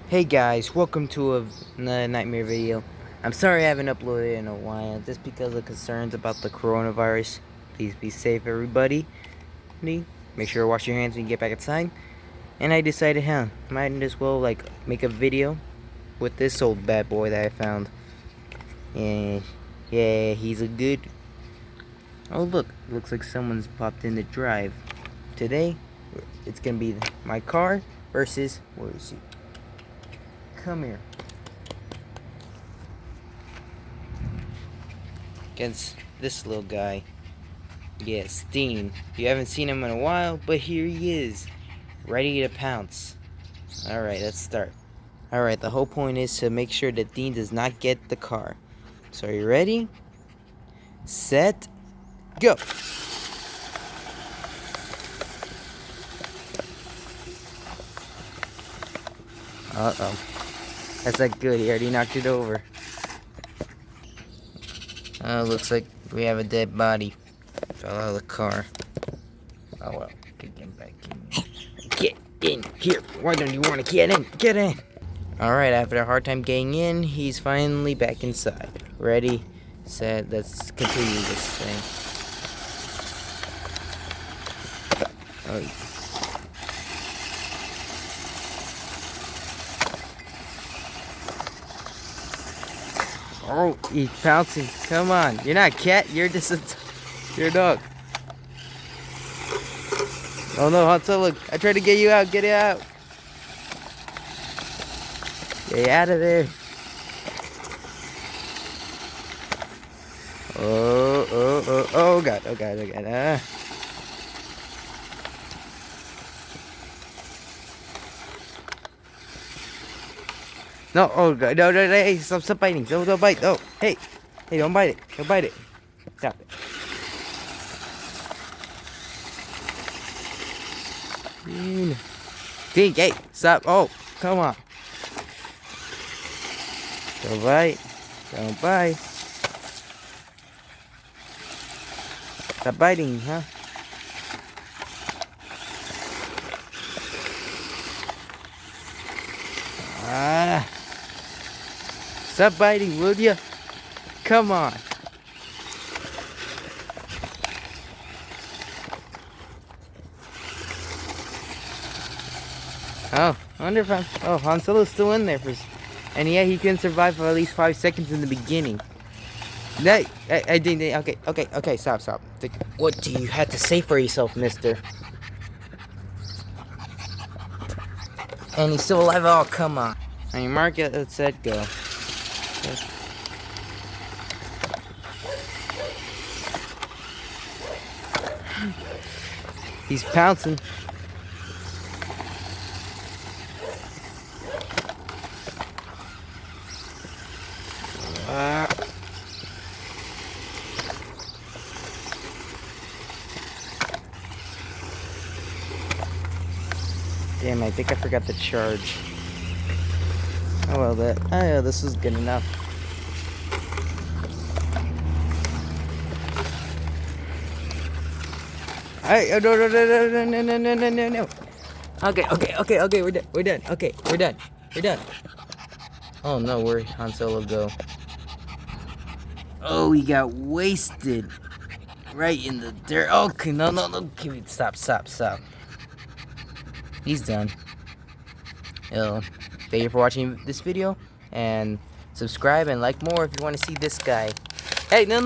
Hey guys, welcome to another Nightmare video. I'm sorry I haven't uploaded in a while, just because of concerns about the coronavirus. Please be safe, everybody. Make sure to wash your hands when you get back inside. And I decided, might as well make a video with this old bad boy that I found. And yeah, he's a good. Oh look, looks like someone's popped in the drive. Today, it's gonna be my car versus, where is he? Come here. Against this little guy. Yes, Dean. You haven't seen him in a while, but here he is. Ready to pounce. Alright, let's start. Alright, the whole point is to make sure that Dean does not get the car. So are you ready? Set, go! Uh-oh. That's not good, he already knocked it over. Oh, looks like we have a dead body. Fell out of the car. Oh well, get back in. Get in here. Why don't you want to get in? Get in. Alright, after a hard time getting in, he's finally back inside. Ready, set, let's continue this thing. Oh, he's pouncing. Come on. You're not a cat. You're just you're a dog. Oh no, Han Solo. I tried to get you out. Get it out. Get out of there. Oh God. Oh God. Oh God. No, oh God. No, hey, stop biting. Don't bite. No. Hey, don't bite it. Don't bite it. Stop it. Dink, hey, stop. Oh, come on. Don't bite. Don't bite. Stop biting, huh? Stop biting, will ya? Come on. Oh, I wonder if Han Solo's still in there and yeah, he can survive for at least 5 seconds in the beginning. I didn't. Okay, stop. What do you have to say for yourself, mister? And he's still alive. Oh, come on. On your mark, let's set, go. He's pouncing. Damn, I think I forgot to charge. Oh well, this is good enough. No. Okay, we're done. Okay, we're done. Oh no, where'd Han Solo go? Oh, he got wasted. Right in the dirt. Okay, no. Stop. He's done. Thank you for watching this video, and subscribe and like more if you want to see this guy. Hey, no.